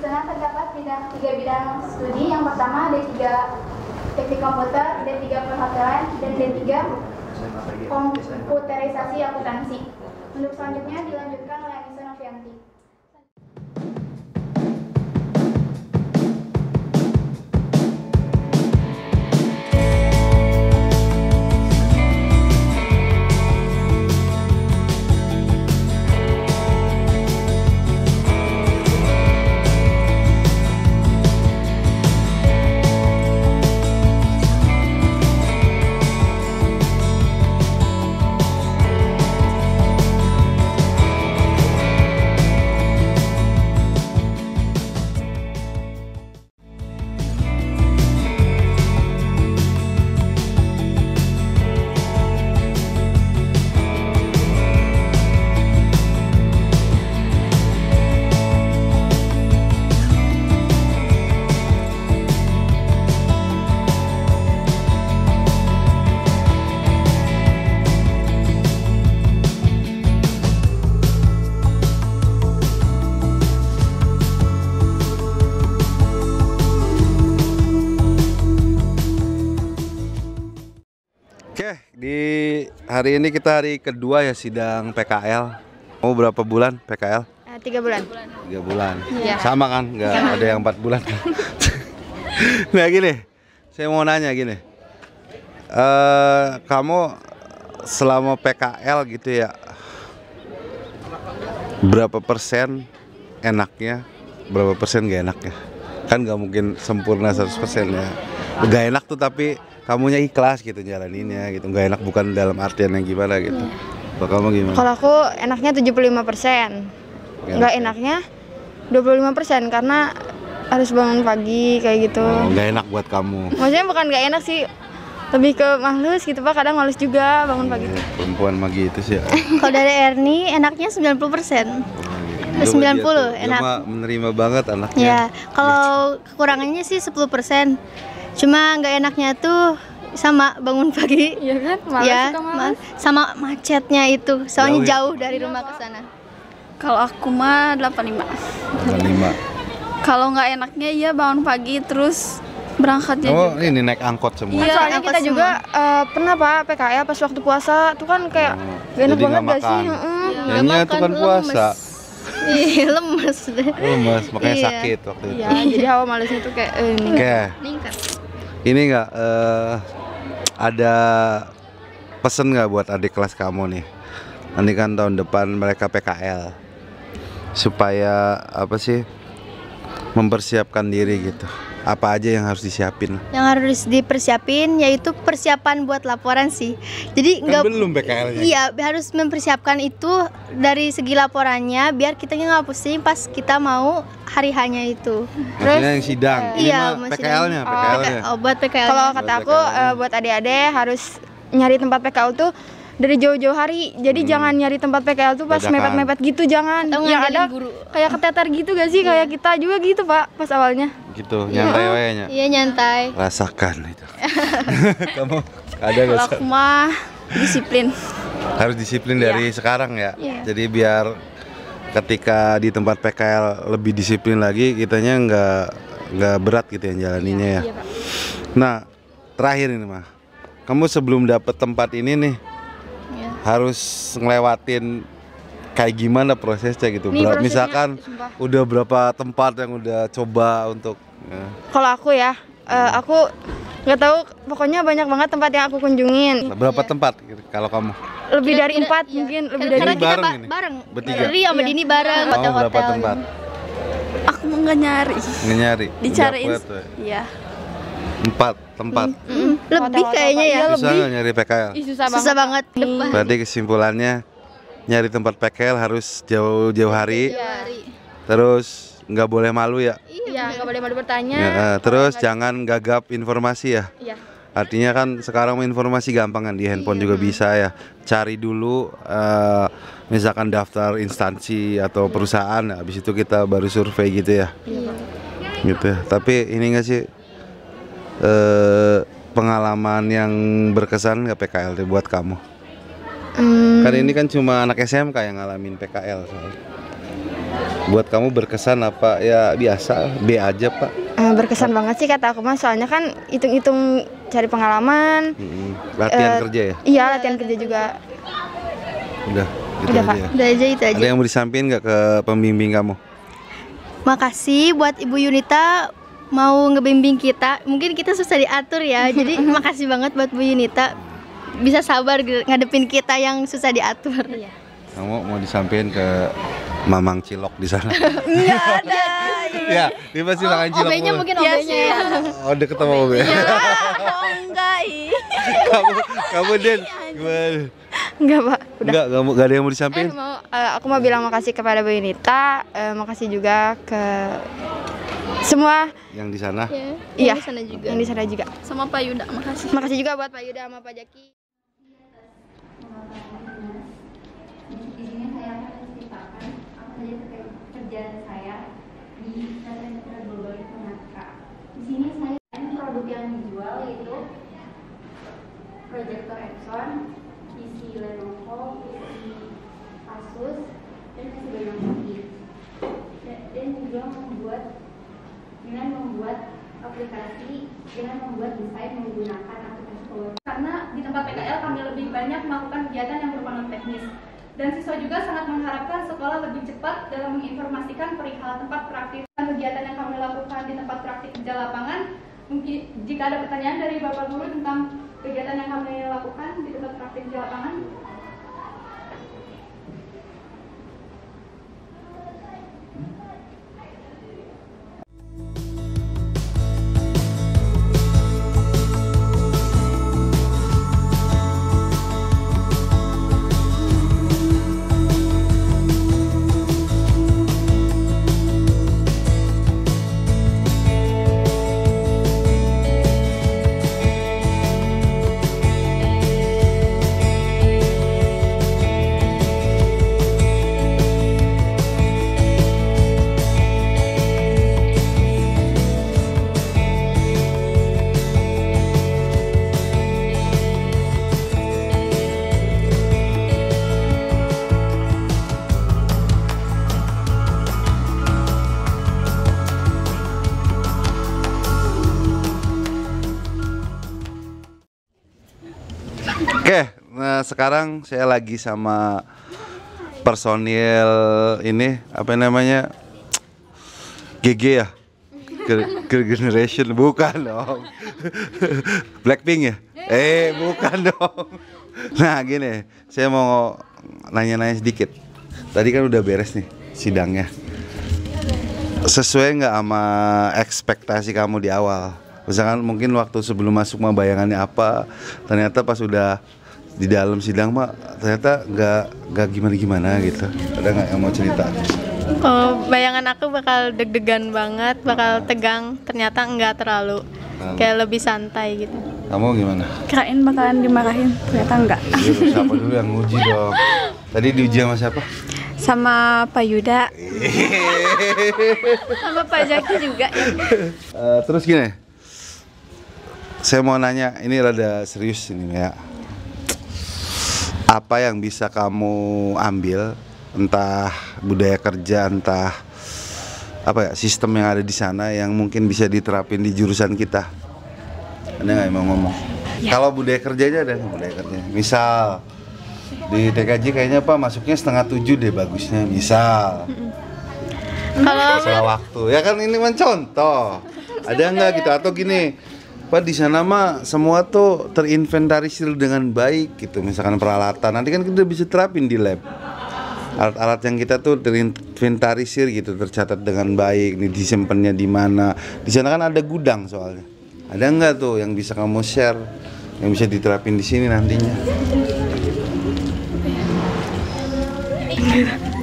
sana terdapat tiga bidang studi. Yang pertama D3 Teknik Komputer, D3 Perhotelan, dan D3 Komputerisasi Akuntansi. Untuk selanjutnya dilanjutkan oleh Anissa Novianti. Oke, di hari ini kita hari kedua ya sidang PKL. Mau berapa bulan PKL? 3 bulan. 3 bulan. Iya. Sama kan? Nggak ada yang 4 bulan. Nah gini, saya mau nanya gini. Kamu selama PKL gitu ya, berapa persen enaknya, berapa persen gak enaknya? Kan gak mungkin sempurna 100% ya. Gak enak tuh tapi kamunya ikhlas gitu jalaninnya gitu. Gak enak bukan dalam artian yang gimana gitu. Kalau kamu gimana? Kalau aku enaknya 75%. Nggak enaknya 25% karena harus bangun pagi kayak gitu. Oh, gak enak buat kamu. Maksudnya bukan nggak enak sih, lebih ke males gitu Pak. Kadang males juga bangun pagi. Perempuan mah gitu sih ya. Kalau dari Erni enaknya 90%. 90 enak. Dia mah menerima banget anaknya. Ya, kalau kekurangannya sih 10%. Cuma nggak enaknya tuh sama bangun pagi. Iya kan? Males Ya, suka males. sama macetnya itu. Soalnya Jauh ya? jauh dari rumah ke sana. Kalau aku mah 85. 5. Kalau nggak enaknya ya bangun pagi terus berangkatnya Oh, juga. ini naik angkot semua. Iya, Soalnya angkot kita semua. juga pernah Pak PKL pas waktu puasa tuh kan kayak gak enak jadi banget nggak gak sih? makan. Nggak Kayaknya itu kan puasa. Iya, lemes deh. Lemes, makanya Iya. sakit waktu itu. Ya, jadi hawa malesnya tuh kayak ini. Oke, Meningkat. ini nggak ada pesen nggak buat adik kelas kamu nih? Nanti kan tahun depan mereka PKL, supaya apa sih mempersiapkan diri gitu. Apa aja yang harus disiapin? Yang harus dipersiapin yaitu persiapan buat laporan sih. Jadi Kan belum PKL-nya. Iya, harus mempersiapkan itu dari segi laporannya biar kitanya nggak pusing pas kita mau hari hanya itu. Maksudnya yang sidang. Ini Iya, mah maksudnya- PKL-nya, PKL-nya. Buat PKL. Kalau Buat kata aku PKL. buat adik-adik harus nyari tempat PKL tuh dari jauh-jauh hari. Jadi jangan nyari tempat PKL tuh pas Dadakan. mepet-mepet gitu, jangan. Atau Yang ngandelin ada guru. kayak keteter gitu gak sih? Kayak kita juga gitu Pak pas awalnya. Gitu, nyantai wayanya. Iya, nyantai. Rasakan itu. Kamu ada Kalau gak? aku mah disiplin. Harus disiplin dari sekarang ya. Iya. Jadi biar ketika di tempat PKL lebih disiplin lagi, kitanya nggak berat gitu yang jalaninya ya. Iya, Pak. Nah, terakhir ini mah, kamu sebelum dapet tempat ini nih Iya. harus ngelewatin kayak gimana prosesnya gitu. Nih, prosesnya, Misalkan sumpah. udah berapa tempat yang udah coba untuk ya. Kalau aku ya, aku nggak tahu. Pokoknya banyak banget tempat yang aku kunjungin. Berapa tempat gitu, kalau kamu? Lebih dari Kira-kira, 4 iya. mungkin, lebih Karena dari Ini kita bareng ini? bareng. Bertiga? Ri sama Iya. Dini bareng Kamu berapa hotel-hotel. tempat? Aku mau nggak nyari. Nyari. Dicariin. Dapet, tuh. Iya. 4 tempat. Lebih Hotel-hotel, kayaknya Pak. ya. Iya, Susah lebih. nggak nyari PKL? Ih, susah Susah banget. Berarti kesimpulannya nyari tempat PKL harus jauh-jauh hari. Iya. Terus nggak boleh malu ya. Iya, nggak boleh malu bertanya. Ya, terus jangan gagap informasi ya. Iya. Artinya kan sekarang informasi gampang kan di handphone juga bisa ya. Cari dulu misalkan daftar instansi atau perusahaan, habis itu kita baru survei gitu ya. Gitu ya. Tapi ini enggak sih pengalaman yang berkesan nggak PKL deh buat kamu? Kan ini kan cuma anak SMK yang ngalamin PKL soalnya. Buat kamu berkesan apa ya biasa, B aja Pak? Berkesan banget sih kata aku mah, soalnya kan hitung-hitung cari pengalaman. Latihan kerja ya? Iya, latihan kerja juga. Udah, gitu Udah, aja Pak. ya? Udah aja itu aja. Ada yang mau disampaikan nggak ke pembimbing kamu? Makasih buat Ibu Yunita mau ngebimbing kita. Mungkin kita susah diatur ya. Jadi makasih banget buat Bu Yunita bisa sabar ngadepin kita yang susah diatur. Kamu mau disampaikan ke Mamang Cilok di sana? Enggak ada. Ya, dia pasti makan cilok. OB-nya mulu. mungkin OB-nya ya. Oh, deket sama OB. Oh enggak, Kamu Den, gimana? Enggak, Pak. Udah. Enggak ada yang mau disampaikan? Aku mau bilang makasih kepada Bu Yunita, makasih juga ke semua Yang di sana? iya, Di sana juga. yang di sana juga. Sama Pak Yuda, makasih. Makasih juga buat Pak Yuda sama Pak Jaki. Di sini saya akan menceritakan apa saja terkait pekerjaan saya di Data Center Global Informatika. Di sini saya produk yang dijual yaitu proyektor Epson, PC Lenovo, PC Asus, dan masih banyak lagi. Dan juga dengan membuat aplikasi, dengan membuat desain menggunakan aplikasi Power. Karena di tempat PKL kami lebih banyak melakukan kegiatan yang berupa teknis. Dan siswa juga sangat mengharapkan sekolah lebih cepat dalam menginformasikan perihal tempat praktik dan kegiatan yang kami lakukan di tempat praktik kerja lapangan. Mungkin jika ada pertanyaan dari Bapak Guru tentang kegiatan yang kami lakukan di tempat praktik kerja lapangan. Oke, nah sekarang saya lagi sama personil ini apa namanya GG ya, Girl Generation bukan dong, Blackpink ya? Bukan dong. Nah gini, saya mau nanya-nanya sedikit. Tadi kan udah beres nih sidangnya. Sesuai nggak sama ekspektasi kamu di awal? Misalkan mungkin waktu sebelum masuk mah bayangannya apa, ternyata pas udah di dalam sidang mah ternyata nggak gimana gitu. Ada nggak yang mau cerita? Oh, bayangan aku bakal deg-degan banget, bakal tegang. Ternyata enggak terlalu, kayak lebih santai gitu. Kamu gimana? Kirain bakalan dimarahin, ternyata enggak. Siapa dulu yang nguji dong? Tadi diuji sama siapa? Sama Pak Yuda. Sama Pak Jaki juga ya. Terus gini, saya mau nanya, ini rada serius ini ya. Apa yang bisa kamu ambil, entah budaya kerja, entah apa ya, sistem yang ada di sana yang mungkin bisa diterapin di jurusan kita? Ada nggak yang mau ngomong? Ya. Kalau budaya kerjanya ada nggak budaya kerjanya? Misal di TKJ kayaknya Pak masuknya 6:30 deh bagusnya, misal. Kalau Masalah waktu, ya kan ini mencontoh. Ada nggak gitu atau gini? Pak di sana mah semua tuh terinventarisir dengan baik gitu, misalkan peralatan nanti kan kita bisa terapin di lab. Alat-alat yang kita tuh terinventarisir gitu, tercatat dengan baik, nih disimpannya di mana. Di sana kan ada gudang soalnya. Ada nggak tuh yang bisa kamu share, yang bisa diterapin di sini nantinya?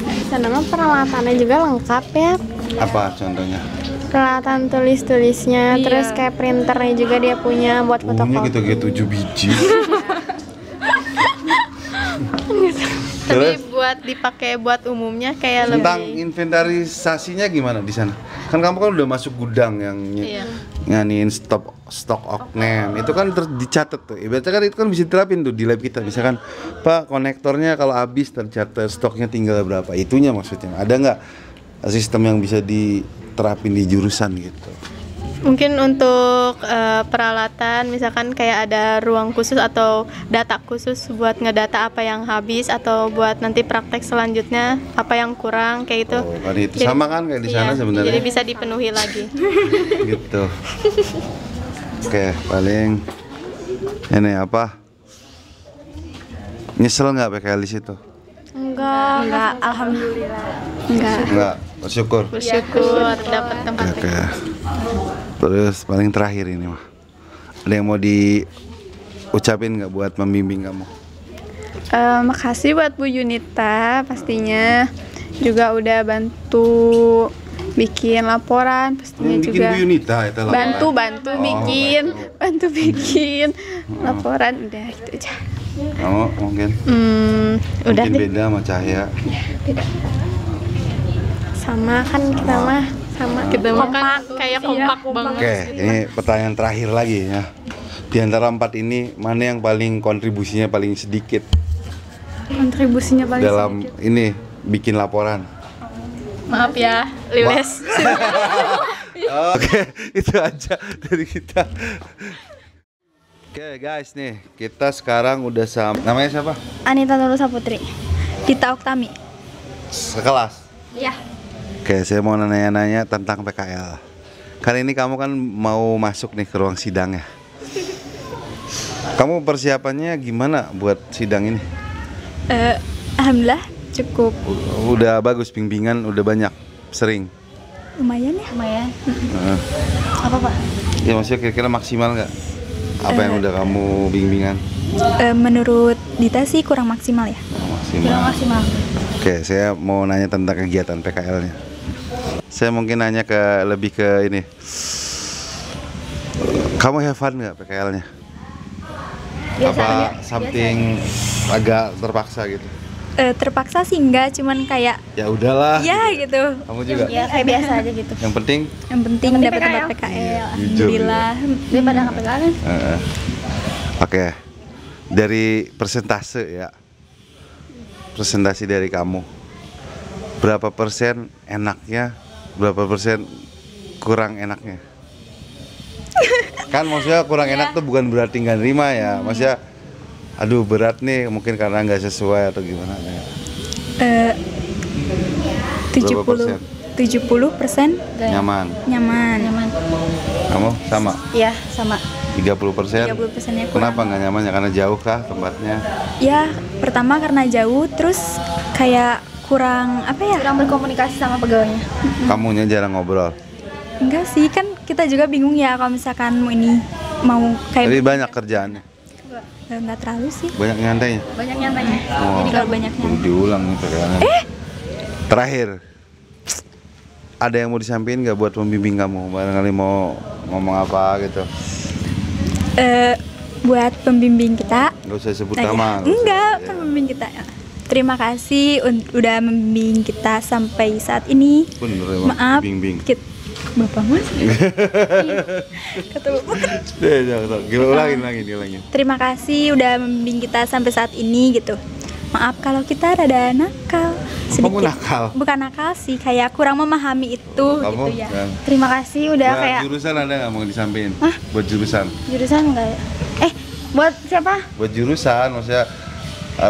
Di sana mah peralatannya juga lengkap ya. Apa contohnya? Peralatan tulis-tulisnya, Iya. terus kayak printernya juga dia punya buat Umumnya fotokopi. gitu 7 biji. tapi buat dipakai buat umumnya kayak Tentang lebih. inventarisasinya gimana di sana? Kan kamu kan udah masuk gudang yang Iya. nganiin stok oknen. Itu kan dicatat tuh. Ibaratnya kan itu kan bisa diterapin tuh di lab kita. Misalkan, Pak, konektornya kalau habis tercatat stoknya tinggal berapa. Itunya maksudnya. Ada nggak sistem yang bisa diterapin di jurusan gitu. Mungkin untuk peralatan, misalkan kayak ada ruang khusus atau data khusus buat ngedata apa yang habis atau buat nanti praktek selanjutnya apa yang kurang kayak gitu. Oh, kan itu sama kan kayak di sana sebenarnya. Jadi bisa dipenuhi lagi. Gitu. Oke, paling ini apa? Nyesel nggak PKL di situ? Enggak, alhamdulillah. Enggak, bersyukur. Bersyukur dapat tempat. Oke. Terus paling terakhir ini mah, ada yang mau diucapin nggak buat membimbing kamu? Makasih buat Bu Yunita pastinya, juga udah bantu bikin laporan pastinya Bikin juga. Bu Yunita itu laporan. Bantu bikin laporan, udah gitu aja. Kamu mungkin? Udah Mungkin deh. beda sama Cahaya. Sama kan kita mah sama. Kita makan kayak kompak banget. Oke, ini pertanyaan terakhir lagi ya. Di antara 4 ini, mana yang paling kontribusinya paling sedikit Kontribusinya paling dalam ini bikin laporan? Maaf ya, Liles. Oke, itu aja dari kita. Oke guys, nih kita sekarang udah sama. Namanya siapa? Anita Nurul Saputri. Dita Oktami. Sekelas. Iya. Oke, saya mau nanya-nanya tentang PKL. Kali ini kamu kan mau masuk nih ke ruang sidang ya. Kamu persiapannya gimana buat sidang ini? Alhamdulillah cukup Udah bagus, bimbingan udah banyak, sering. lumayan ya. Lumayan. Heeh. Apa, Pak? Ya maksudnya kira-kira maksimal nggak? Apa yang udah kamu bimbingan? Menurut Dita sih kurang maksimal ya. Maksimal. Maksimal. Oke, saya mau nanya tentang kegiatan PKL-nya. Saya mungkin nanya lebih ke ini. Kamu have fun nggak PKL-nya? Apa something agak terpaksa gitu? Terpaksa sih enggak, cuman kayak Ya udahlah. ya gitu. Kamu juga. Ya kayak biasa aja gitu. Yang penting. Yang penting dapat tempat PKL. Jujur, Alhamdulillah. Daripada nggak PKL. Oke. Dari persentase ya. Presentasi dari kamu. Berapa persen enaknya? Berapa persen kurang enaknya? Kan maksudnya kurang enak tuh bukan berarti nggak nerima ya. Maksudnya aduh berat nih mungkin karena nggak sesuai atau gimana ya. 70% Nyaman. nyaman. Kamu sama? Iya, sama. 30%? 30%-nya kurang. Kenapa nggak nyaman ya? Karena jauh kah tempatnya? Ya, pertama karena jauh, terus kayak kurang apa ya? Kurang berkomunikasi sama pegawainya. Kamunya jarang ngobrol. Enggak sih, kan kita juga bingung ya kalau misalkan mau kayak Jadi banyak kerjaannya. enggak terlalu sih. Banyak nyantainya. Banyak nyantanya. Oh, Jadi kalau banyaknya. perlu diulang nih PKL-nya. Terakhir, ada yang mau disampaikan nggak buat pembimbing kamu? Barangkali mau ngomong apa gitu? Buat pembimbing kita, Nggak usah sebut nah, nama. ya. Enggak, kan pembimbing kita. Terima kasih udah membimbing kita sampai saat ini. Bener emang, Maaf, bimbing. Bapak Mas. Kata Bapak. Ulangin. Terima kasih udah membimbing kita sampai saat ini gitu. Maaf kalau kita rada nakal sedikit. Kamu nakal? Bukan nakal sih, kayak kurang memahami itu Kamu? gitu ya. Kan? Terima kasih udah Nah, kayak jurusan ada nggak mau disampaikan? Buat jurusan? jurusan enggak ya? Buat siapa? Buat jurusan, maksudnya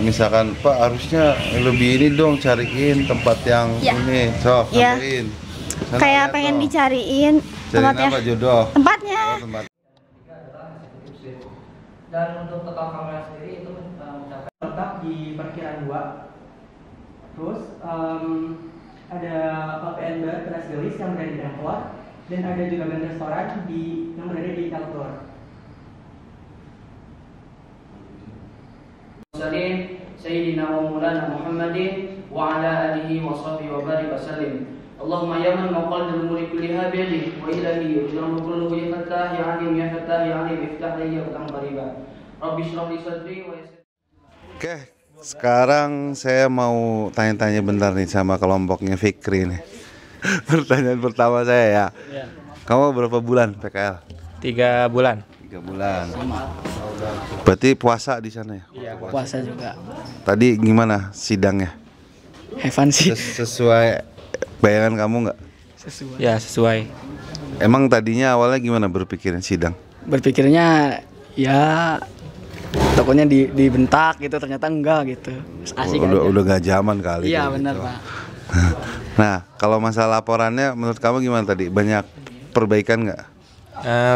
misalkan Pak harusnya lebih ini dong cariin tempat yang Ya. ini, sok Ya. sampein. Sana Kayak lihat pengen dong. dicariin Cariin tempatnya. apa jodoh? Tempatnya. Oh, tempat. Dan untuk total kamera sendiri itu mencapai letak di parkiran 2. Terus ada PPN bar teras gelis yang berada di dalam keluar, dan ada juga band restoran yang berada di dalam keluar. Sayyidina wa Maulana Muhammadin wa ala alihi wa sahbihi wa barik wa sallim. Allahumma ya man maqal al-umuri kulliha bi yadihi wa ilahi yaj'alu kulluhu ya fattah ya alim ya fattah ya alim iftah li ya qariba. Rabbi shrah li sadri wa yassir. Oke, sekarang saya mau tanya-tanya bentar nih sama kelompoknya Fikri nih. Pertanyaan pertama saya ya. Kamu berapa bulan PKL? 3 bulan. 3 bulan. Berarti puasa di sana ya? Iya, puasa juga. Tadi gimana sidangnya? Have fun sih. Sesuai Bayangan kamu nggak? Ya sesuai. Emang tadinya awalnya gimana berpikirin sidang? Berpikirnya ya tokonya dibentak gitu, ternyata enggak gitu. Asik Udah aja. gak zaman kali. Iya kayak benar gitu. Pak. Nah, kalau masalah laporannya menurut kamu gimana tadi? Banyak perbaikan nggak?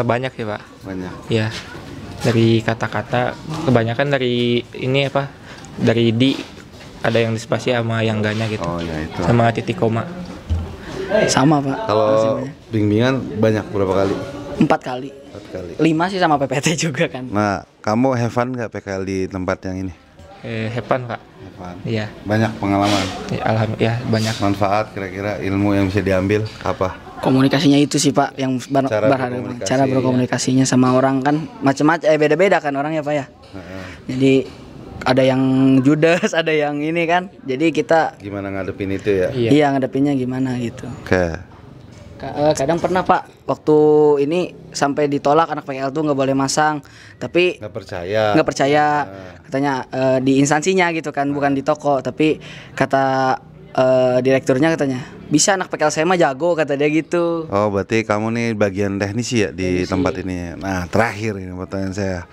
Banyak ya Pak. Banyak. Ya dari kata-kata kebanyakan dari ini apa? Dari di ada yang dispasi sama yang enggaknya gitu. Oh ya itu. Sama titik koma. Sama Pak. Masih Kalau banyak. bimbingan banyak berapa kali? 4 kali. 4 kali. 5 sih sama PPT juga kan. Nah, kamu have fun nggak PKL di tempat yang ini? Hepan Pak. Have fun. Iya. Banyak pengalaman. Ya, alhamdulillah banyak. Manfaat kira-kira ilmu yang bisa diambil apa? Komunikasinya itu sih Pak yang Cara berharga. berkomunikasi, Cara berkomunikasinya sama orang kan macam-macam beda-beda kan orangnya Pak ya. Jadi ada yang judes, ada yang ini kan. Jadi kita Gimana ngadepin itu ya? iya ngadepinnya gimana gitu. Oke. Kadang pernah Pak waktu ini sampai ditolak anak PKL tuh nggak boleh masang, tapi Nggak percaya. nggak percaya katanya di instansinya gitu kan, bukan di toko. Tapi kata direkturnya katanya bisa anak PKL saya mah jago, kata dia gitu. Oh, berarti kamu nih bagian teknisi ya di tempat ini. Nah, terakhir ini pertanyaan saya.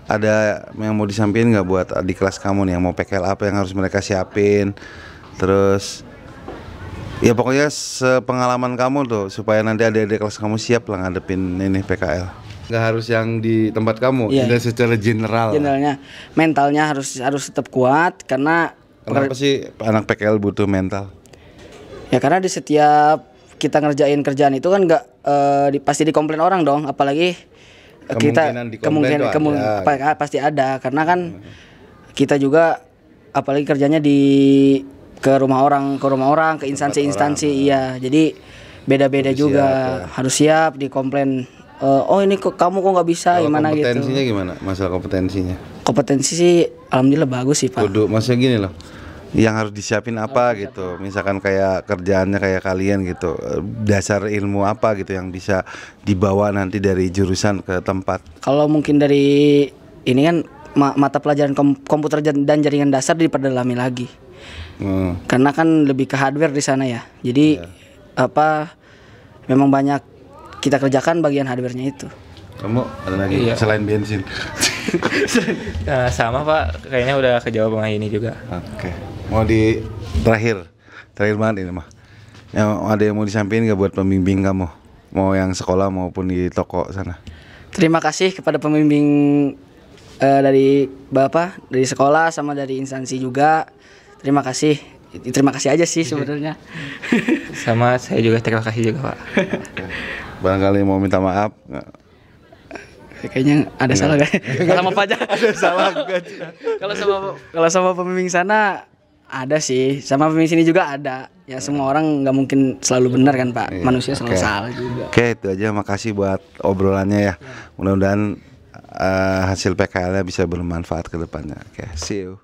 Ada yang mau disampaikan nggak buat di kelas kamu nih yang mau PKL apa yang harus mereka siapin? Terus ya pokoknya sepengalaman kamu tuh supaya nanti adik-adik kelas kamu siap lah ngadepin ini PKL. Nggak harus yang di tempat kamu, Iya. tidak secara general. Generalnya mentalnya harus tetap kuat karena Kenapa sih anak PKL butuh mental? ya karena di setiap kita ngerjain kerjaan itu kan nggak pasti dikomplain orang dong, apalagi kita Kemungkinan dikomplain tuh ada. pasti ada karena kan kita juga apalagi kerjanya ke rumah orang, ke instansi-instansi, iya. Jadi beda-beda Harus juga, siap, ya. harus siap dikomplain. Oh ini kamu kok nggak bisa, Kalau gimana gitu. kompetensinya gimana? Masalah kompetensinya? Kompetensi sih alhamdulillah bagus sih Pak. Kudu, maksudnya gini loh. Yang harus disiapin apa gitu. Misalkan kayak kerjaannya kayak kalian gitu. Dasar ilmu apa gitu yang bisa dibawa nanti dari jurusan ke tempat. Kalau mungkin dari ini kan mata pelajaran komputer dan jaringan dasar diperdalami lagi. Karena kan lebih ke hardware di sana ya. Jadi memang banyak kita kerjakan bagian hardware-nya itu. Kamu ada lagi selain bensin? Sama Pak, kayaknya udah kejawab sama ini juga. Oke. Mau di terakhir banget ini mah. Yang ada yang mau disampaikan nggak buat pembimbing kamu? Mau yang sekolah maupun di toko sana. Terima kasih kepada pembimbing dari Bapak, dari sekolah sama dari instansi juga. Terima kasih aja sih sebenarnya. Sama saya juga terima kasih juga Pak. Barangkali mau minta maaf. Kayaknya ada salah kan? Sama Pak aja. Ada salah enggak? Kalau sama pembimbing sana ada sih, sama pembimbing sini juga ada. Ya semua orang nggak mungkin selalu benar kan Pak. Manusia selalu salah juga. Oke, itu aja. Makasih buat obrolannya ya. Mudah-mudahan hasil PKL-nya bisa bermanfaat ke depannya. Oke, see you.